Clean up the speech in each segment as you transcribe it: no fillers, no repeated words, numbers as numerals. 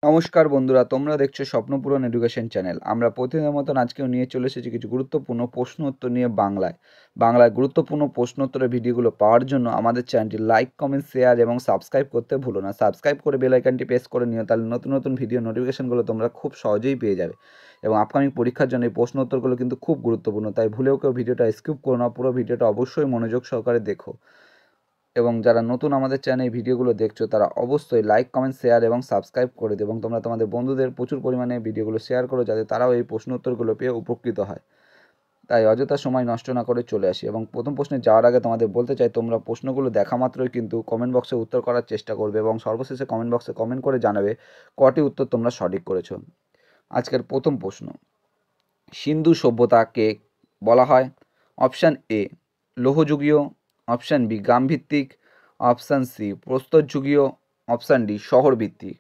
নমস্কার বন্ধুরা, তোমরা দেখছো স্বপ্নপূরণ এডুকেশন চ্যানেল। আমরা প্রতিদিনের মতন আজকেও নিয়ে চলে এসেছি কিছু গুরুত্বপূর্ণ প্রশ্ন উত্তর নিয়ে বাংলায় গুরুত্বপূর্ণ প্রশ্ন উত্তরের ভিডিওগুলো পাওয়ার জন্য আমাদের চ্যানেলটি লাইক, কমেন্ট, শেয়ার এবং সাবস্ক্রাইব করতে ভুলো না। সাবস্ক্রাইব করে বেল আইকনটি প্রেস করে নিও, তাহলে নতুন নতুন ভিডিও নোটিফিকেশনগুলো তোমরা খুব সহজেই পেয়ে যাবে। এবং আপকামিং পরীক্ষার জন্য এই প্রশ্ন উত্তরগুলো কিন্তু খুব গুরুত্বপূর্ণ, তাই ভুলেও কেউ ভিডিওটা স্কিপ করো না, পুরো ভিডিওটা অবশ্যই মনোযোগ সহকারে দেখো। এবং যারা নতুন আমাদের চ্যানেলে ভিডিওগুলো দেখছো তারা অবশ্যই লাইক, কমেন্ট, শেয়ার এবং সাবস্ক্রাইব করে দিও, এবং তোমরা তোমাদের বন্ধুদের প্রচুর পরিমাণে ভিডিওগুলো শেয়ার করো যাতে তারাও এই প্রশ্ন উত্তরগুলো পেয়ে উপকৃত হয়। তাই অযথা সময় নষ্ট না করে চলে আসি। এবং প্রথম প্রশ্নে যাওয়ার আগে তোমাদের বলতে চাই, তোমরা প্রশ্নগুলো দেখা মাত্রই কিন্তু কমেন্ট বক্সে উত্তর করার চেষ্টা করবে এবং সর্বশেষে কমেন্ট বক্সে কমেন্ট করে জানাবে কটি উত্তর তোমরা সঠিক করেছো। আজকের প্রথম প্রশ্ন, সিন্ধু সভ্যতাকে বলা হয়? অপশান এ লৌহযুগীয়, অপশান বি গ্রামভিত্তিক, অপশান সি প্রস্তরযুগীয়, অপশান ডি শহরভিত্তিক।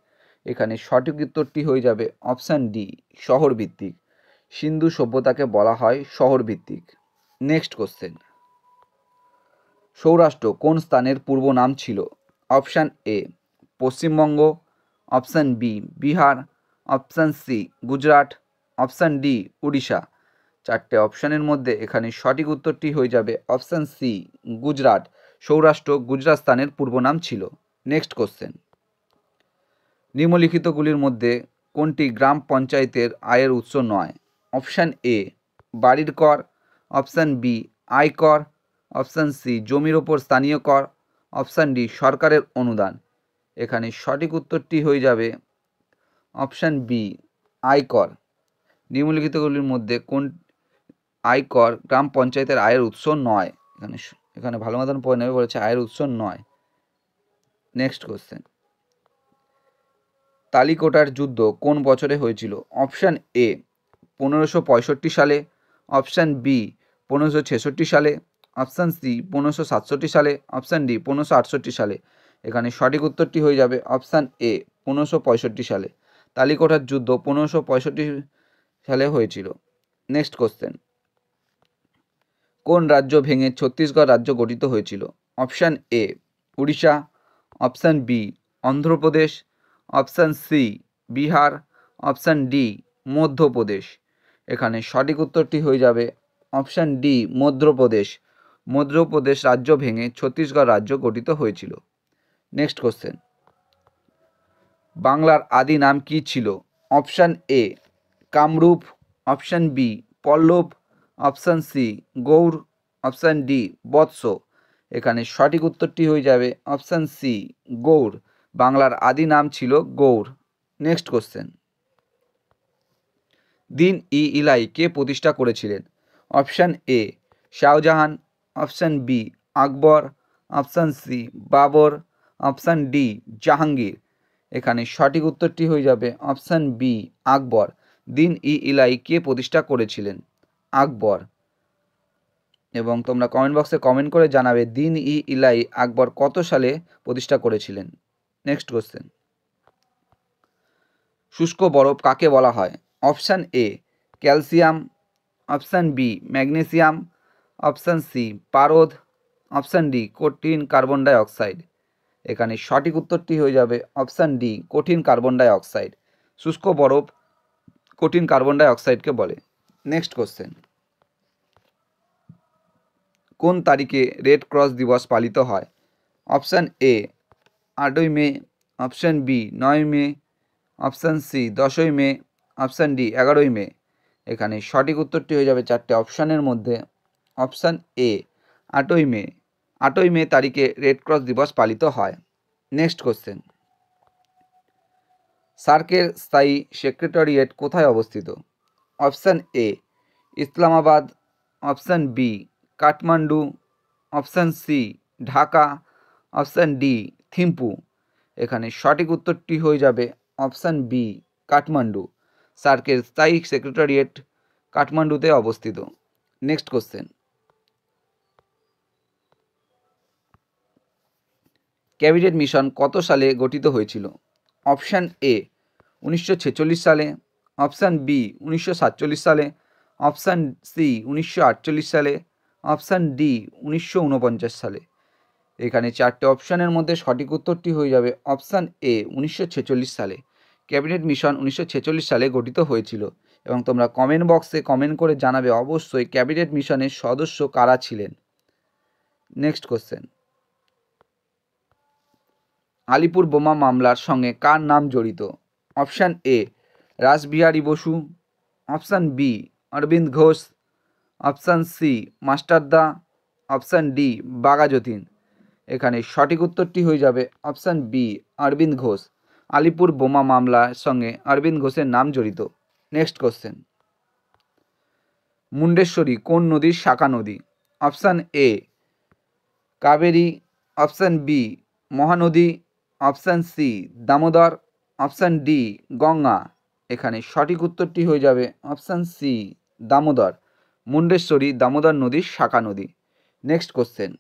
এখানে সঠিক উত্তরটি হয়ে যাবে অপশান ডি শহরভিত্তিক। সিন্ধু সভ্যতাকে বলা হয় শহরভিত্তিক। নেক্সট কোশ্চেন, সৌরাষ্ট্র কোন স্থানের পূর্ব নাম ছিল? Option A Paschimbanga, option B Bihar, option C Gujarat, option D Orissa. চারটে অপশানের মধ্যে এখানে সঠিক উত্তরটি হয়ে যাবে অপশান সি গুজরাট। সৌরাষ্ট্র গুজরাট স্থানের পূর্ব নাম ছিল। নেক্সট কোশ্চেন, নিম্নলিখিতগুলির মধ্যে কোনটি গ্রাম পঞ্চায়েতের আয়ের উৎস নয়? অপশান এ বাড়ির কর, অপশান বি আয়কর, অপশান সি জমির ওপর স্থানীয় কর, অপশান ডি সরকারের অনুদান। এখানে সঠিক উত্তরটি হয়ে যাবে অপশান বি আয়কর। নিম্নলিখিতগুলির মধ্যে কোন আয়কর গ্রাম পঞ্চায়েতের আয়ের উৎস নয়? এখানে ভালো মতন পড়ে নেবে, বলেছে আয়ের উৎস নয়। নেক্সট কোশ্চেন, তালিকোটার যুদ্ধ কোন বছরে হয়েছিল? অপশান এ 1565 সালে, অপশান বি 1566 সালে, অপশান সি 1567 সালে, অপশান ডি 1568 সালে। এখানে সঠিক উত্তরটি হয়ে যাবে অপশান এ 1565 সালে। তালিকোটার যুদ্ধ 1565 সালে হয়েছিল। নেক্সট কোশ্চেন, কোন রাজ্য ভেঙে ছত্তিশগড় রাজ্য গঠিত হয়েছিল? Option A Orissa, option B Andhra Pradesh, option C Bihar, option D Madhya Pradesh. এখানে সঠিক উত্তরটি হয়ে যাবে অপশান ডি মধ্যপ্রদেশ। মধ্যপ্রদেশ রাজ্য ভেঙে ছত্তিশগড় রাজ্য গঠিত হয়েছিল। নেক্সট কোশ্চেন, বাংলার আদি নাম কী ছিল? Option A Kamrup, option B Pallava, option C Gaur, option D Vatsa. এখানে সঠিক উত্তরটি হয়ে যাবে অপশান সি গৌড়। বাংলার আদি নাম ছিল গৌড়। নেক্সট কোশ্চেন, দিন ই ইলাই কে প্রতিষ্ঠা করেছিলেন? Option A Shah Jahan, option B Akbar, option C Babur, option D Jahangir. এখানে সঠিক উত্তরটি হয়ে যাবে অপশান বি আকবর। দিন ই ইলাই কে প্রতিষ্ঠা করেছিলেন? আকবর। এবং তোমরা কমেন্ট বক্সে কমেন্ট করে জানাবে দিন ই ইলাই আকবর কত সালে প্রতিষ্ঠা করেছিলেন। নেক্সট কোশ্চেন, শুষ্ক বরফ কাকে বলা হয়? Option A calcium, option B magnesium, option C পারদ, অপশান ডি কঠিন কার্বন ডাই অক্সাইড। এখানে সঠিক উত্তরটি হয়ে যাবে অপশান ডি কঠিন কার্বন ডাই অক্সাইড। শুষ্ক বরফ কঠিন কার্বন ডাই অক্সাইডকে বলে। নেক্সট কোশ্চেন, কোন তারিখে রেড ক্রস দিবস পালিত হয়? অপশান এ 8ই May, option B 9 May, option C 10ই মে, অপশান ডি 11ই মে। এখানে সঠিক উত্তরটি হয়ে যাবে চারটে অপশানের মধ্যে অপশান এ 8ই মে। 8ই মে তারিখে রেড ক্রস দিবস পালিত হয়। নেক্সট কোশ্চেন, সার্কের স্থায়ী সেক্রেটারিয়েট কোথায় অবস্থিত? Option A Islamabad, option B Kathmandu, option C Dhaka, option D Thimphu. এখানে সঠিক উত্তরটি হয়ে যাবে অপশান বি কাঠমান্ডু। সার্কের স্থায়ী সেক্রেটারিয়েট কাঠমান্ডুতে অবস্থিত। নেক্সট কোশ্চেন, ক্যাবিনেট মিশন কত সালে গঠিত হয়েছিল? অপশান এ 1946 সালে, অপশান বি 1947 সালে, অপশান সি 1948 সালে, অপশান ডি 1949 সালে। এখানে চারটে অপশানের মধ্যে সঠিক উত্তরটি হয়ে যাবে অপশান এ 1946 সালে। ক্যাবিনেট মিশন 1946 সালে গঠিত হয়েছিল? এবং তোমরা কমেন্ট বক্সে কমেন্ট করে জানাবে অবশ্যই ক্যাবিনেট মিশনের সদস্য কারা ছিলেন। নেক্সট কোশ্চেন, আলিপুর বোমা মামলার সঙ্গে কার নাম জড়িত? Option A Rashbehari Bose, option B Aurobindo Ghosh, option C মাস্টারদা, অপশান ডি বাঘাযতীন। এখানে সঠিক উত্তরটি হয়ে যাবে অপশান বি অরবিন্দ ঘোষ। আলিপুর বোমা মামলার সঙ্গে অরবিন্দ ঘোষের নাম জড়িত। নেক্সট কোশ্চেন, মুন্ডেশ্বরী কোন নদীর শাখা নদী? Option A Kaveri, option B Mahanadi, option C Damodar, option D Ganga. এখানে সঠিক উত্তরটি হয়ে যাবে অপশান সি দামোদর। মুন্ডেশ্বরী দামোদর নদীর শাখা নদী। নেক্সট কোশ্চেন,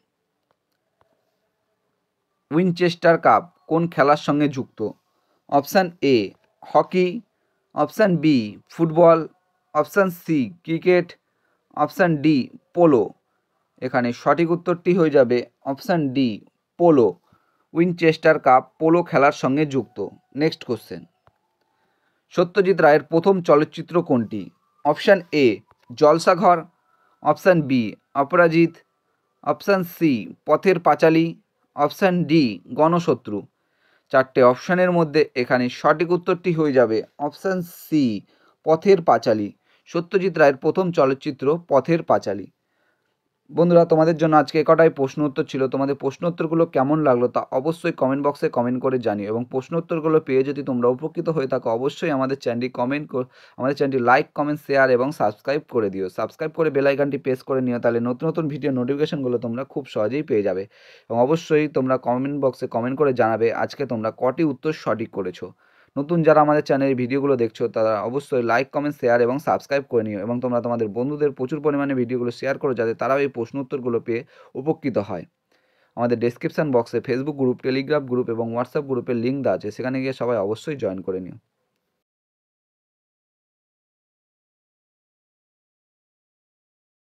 উইনচেস্টার কাপ কোন খেলার সঙ্গে যুক্ত? Option A hockey, option B football, option C cricket, option D polo. এখানে সঠিক উত্তরটি হয়ে যাবে option D polo. Winchester cup polo খেলার সঙ্গে যুক্ত। নেক্সট কোশ্চেন, সত্যজিৎ রায়ের প্রথম চলচ্চিত্র কোনটি? Option A Jalsaghar, option B অপরাজিত, option C Pather Panchali, option D গণশত্রু। চারটে অপশানের মধ্যে এখানে সঠিক উত্তরটি হয়ে যাবে অপশান সি পথের পাঁচালী। সত্যজিৎ রায়ের প্রথম চলচ্চিত্র পথের পাঁচালী। বন্ধুরা, তোমাদের জন্য আজকে কটাই প্রশ্ন উত্তর ছিল। তোমাদের প্রশ্ন উত্তরগুলো কেমন লাগলো তা অবশ্যই কমেন্ট বক্সে কমেন্ট করে জানিও, এবং প্রশ্ন উত্তরগুলো পেয়ে যদি তোমরা উপকৃত হয়ে থাকো অবশ্যই আমাদের চ্যানেলটি লাইক কমেন্ট শেয়ার এবং সাবস্ক্রাইব করে দিও। সাবস্ক্রাইব করে বেল আইকনটি প্রেস করে নিও, তাহলে নতুন নতুন ভিডিও নোটিফিকেশনগুলো তোমরা খুব সহজেই পেয়ে যাবে। এবং অবশ্যই তোমরা কমেন্ট বক্সে কমেন্ট করে জানাবে আজকে তোমরা কটি উত্তর সঠিক করেছো। নতুন যারা আমাদের চ্যানেলের ভিডিওগুলো দেখছো তারা অবশ্যই লাইক কমেন্ট শেয়ার এবং সাবস্ক্রাইব করে নিও, এবং তোমরা তোমাদের বন্ধুদের প্রচুর পরিমাণে ভিডিওগুলো শেয়ার করো যাতে তারাও এই প্রশ্ন উত্তরগুলো পেয়ে উপকৃত হয়। আমাদের ডেসক্রিপশন বক্সে ফেসবুক গ্রুপ, টেলিগ্রাম গ্রুপ এবং হোয়াটসঅ্যাপ গ্রুপের লিঙ্ক দেওয়া আছে, সেখানে গিয়ে সবাই অবশ্যই জয়েন করে নিও।